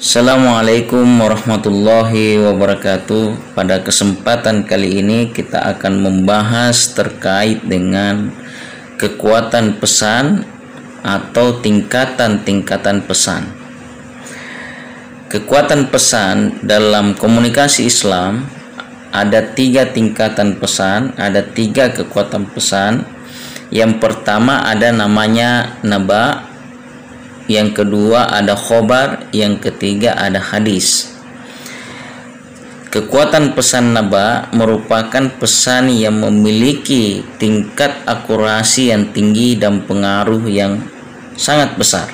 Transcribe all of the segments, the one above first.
Assalamualaikum warahmatullahi wabarakatuh. Pada kesempatan kali ini kita akan membahas terkait dengan kekuatan pesan atau tingkatan-tingkatan pesan. Kekuatan pesan dalam komunikasi Islam ada 3 tingkatan pesan, ada 3 kekuatan pesan. Yang pertama ada namanya naba, yang kedua ada khobar, yang ketiga ada hadis. Kekuatan pesan naba merupakan pesan yang memiliki tingkat akurasi yang tinggi dan pengaruh yang sangat besar.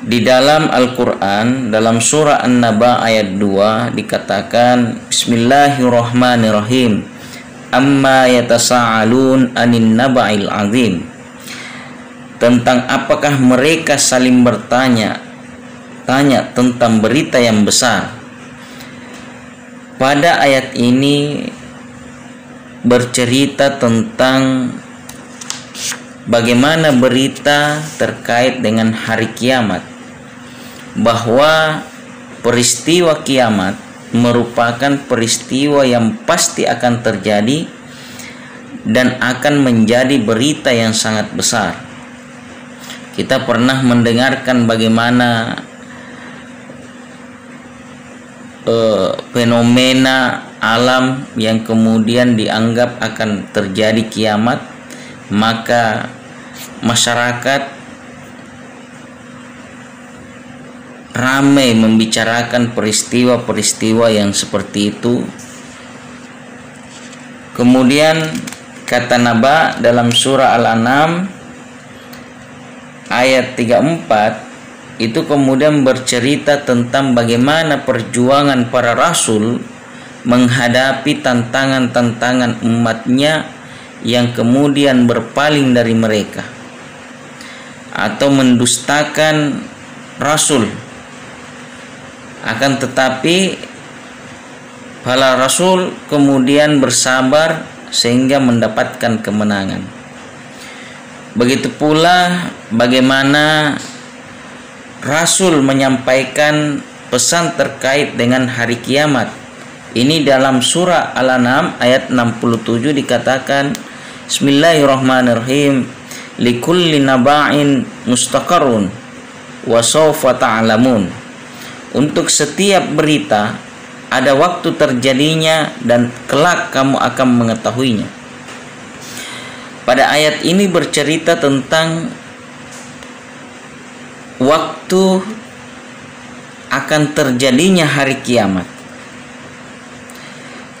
Di dalam Al-Quran, dalam surah An-Naba ayat 2 dikatakan, Bismillahirrahmanirrahim, amma yatasa'alun anin naba'il azim. Tentang apakah mereka saling bertanya tentang berita yang besar. Pada ayat ini bercerita tentang bagaimana berita terkait dengan hari kiamat, bahwa peristiwa kiamat merupakan peristiwa yang pasti akan terjadi dan akan menjadi berita yang sangat besar. Kita pernah mendengarkan bagaimana fenomena alam yang kemudian dianggap akan terjadi kiamat, maka masyarakat ramai membicarakan peristiwa-peristiwa yang seperti itu. Kemudian kata naba dalam surah Al-An'am ayat 34 itu kemudian bercerita tentang bagaimana perjuangan para rasul menghadapi tantangan-tantangan umatnya yang kemudian berpaling dari mereka atau mendustakan rasul. Akan tetapi para rasul kemudian bersabar sehingga mendapatkan kemenangan. Begitu pula bagaimana Rasul menyampaikan pesan terkait dengan hari kiamat. Ini dalam surah Al-An'am ayat 67 dikatakan, Bismillahirrahmanirrahim, likulli naba'in mustaqarrun wa sawfa ta'lamun. Untuk setiap berita ada waktu terjadinya dan kelak kamu akan mengetahuinya. Pada ayat ini bercerita tentang waktu akan terjadinya hari kiamat.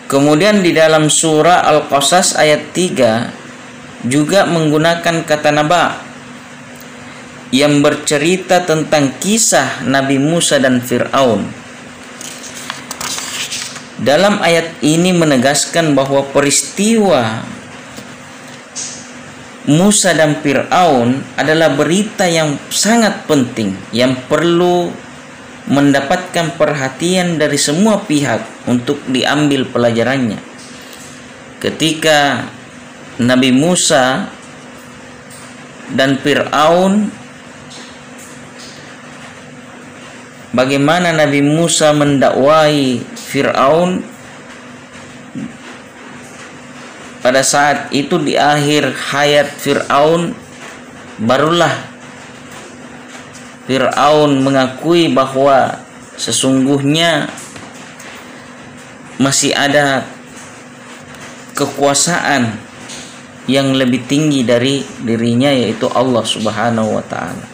Kemudian di dalam surah Al-Qasas ayat 3 juga menggunakan kata naba yang bercerita tentang kisah Nabi Musa dan Fir'aun. Dalam ayat ini menegaskan bahwa peristiwa Musa dan Fir'aun adalah berita yang sangat penting yang perlu mendapatkan perhatian dari semua pihak untuk diambil pelajarannya. Ketika Nabi Musa dan Fir'aun, bagaimana Nabi Musa mendakwai Fir'aun, pada saat itu di akhir hayat Fir'aun barulah Fir'aun mengakui bahwa sesungguhnya masih ada kekuasaan yang lebih tinggi dari dirinya, yaitu Allah Subhanahu wa ta'ala.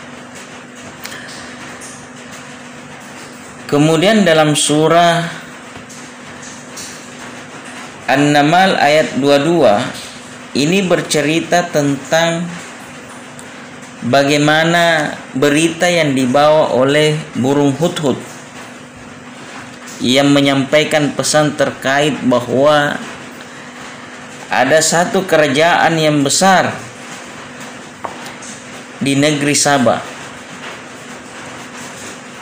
Kemudian dalam surah An-Naml ayat 22 ini bercerita tentang bagaimana berita yang dibawa oleh burung hudhud yang menyampaikan pesan terkait bahwa ada satu kerajaan yang besar di negeri Sabah.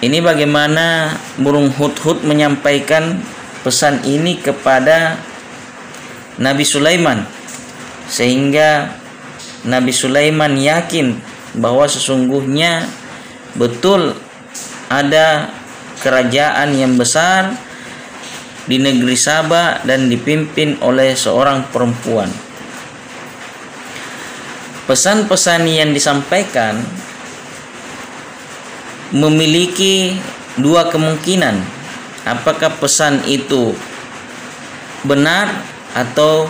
Ini bagaimana burung hudhud menyampaikan pesan ini kepada Nabi Sulaiman, sehingga Nabi Sulaiman yakin bahwa sesungguhnya betul ada kerajaan yang besar di negeri Saba dan dipimpin oleh seorang perempuan. Pesan-pesan yang disampaikan memiliki dua kemungkinan, apakah pesan itu benar atau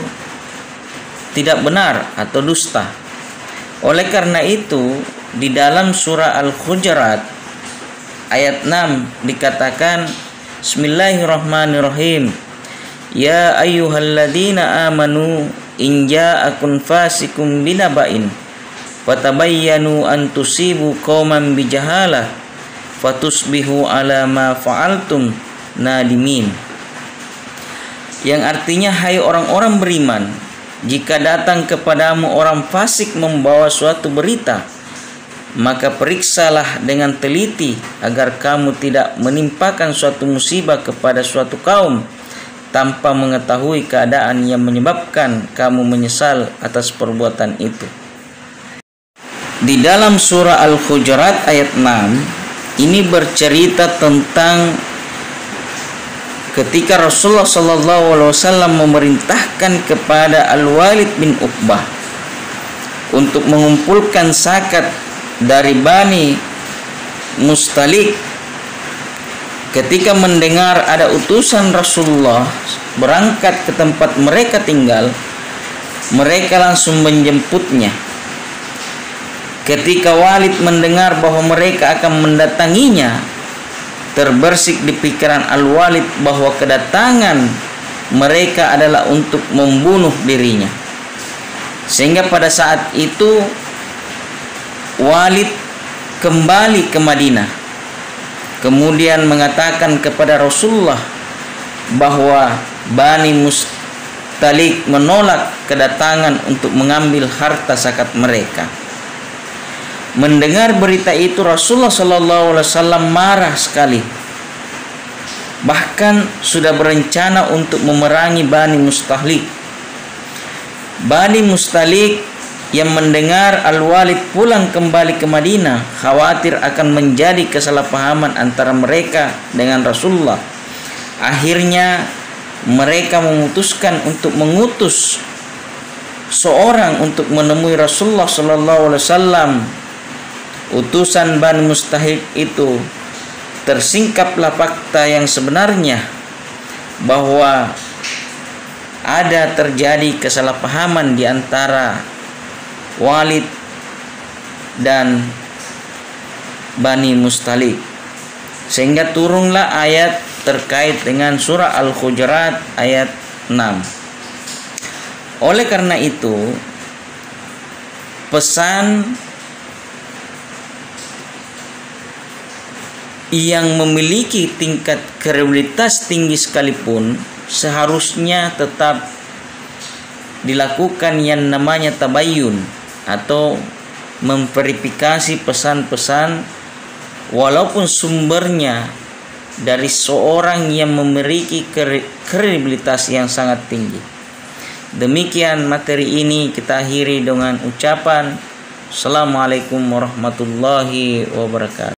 tidak benar atau dusta. Oleh karena itu, di dalam surah Al-Hujurat ayat 6 dikatakan, Bismillahirrahmanirrahim, Ya ayyuhalladzina amanu in ja'akum fasikum binaba'in fatabayyanu an tusibu qauman bijahalah fatusbihu ala ma fa'altum nadimin. Yang artinya, hai orang-orang beriman, jika datang kepadamu orang fasik membawa suatu berita, maka periksalah dengan teliti agar kamu tidak menimpakan suatu musibah kepada suatu kaum tanpa mengetahui keadaan yang menyebabkan kamu menyesal atas perbuatan itu. Di dalam surah Al-Hujurat ayat 6 ini bercerita tentang ketika Rasulullah SAW memerintahkan kepada Al-Walid bin Uqbah untuk mengumpulkan zakat dari Bani Mustalik. Ketika mendengar ada utusan Rasulullah berangkat ke tempat mereka tinggal, mereka langsung menjemputnya. Ketika Walid mendengar bahwa mereka akan mendatanginya, terbersih di pikiran Al-Walid bahwa kedatangan mereka adalah untuk membunuh dirinya. Sehingga pada saat itu Walid kembali ke Madinah, kemudian mengatakan kepada Rasulullah bahwa Bani Mustalik menolak kedatangan untuk mengambil harta zakat mereka. Mendengar berita itu, Rasulullah SAW marah sekali. Bahkan sudah berencana untuk memerangi Bani Mustalik. Bani Mustalik yang mendengar Al-Walid pulang kembali ke Madinah, khawatir akan menjadi kesalahpahaman antara mereka dengan Rasulullah. Akhirnya mereka memutuskan untuk mengutus seorang untuk menemui Rasulullah SAW. Utusan Bani Mustalik itu tersingkaplah fakta yang sebenarnya bahwa ada terjadi kesalahpahaman di antara Walid dan Bani Mustalik, sehingga turunlah ayat terkait dengan surah Al-Hujurat ayat 6. Oleh karena itu, pesan yang memiliki tingkat kredibilitas tinggi sekalipun seharusnya tetap dilakukan yang namanya tabayyun atau memverifikasi pesan-pesan walaupun sumbernya dari seorang yang memiliki kredibilitas yang sangat tinggi. Demikian materi ini kita akhiri dengan ucapan Assalamualaikum warahmatullahi wabarakatuh.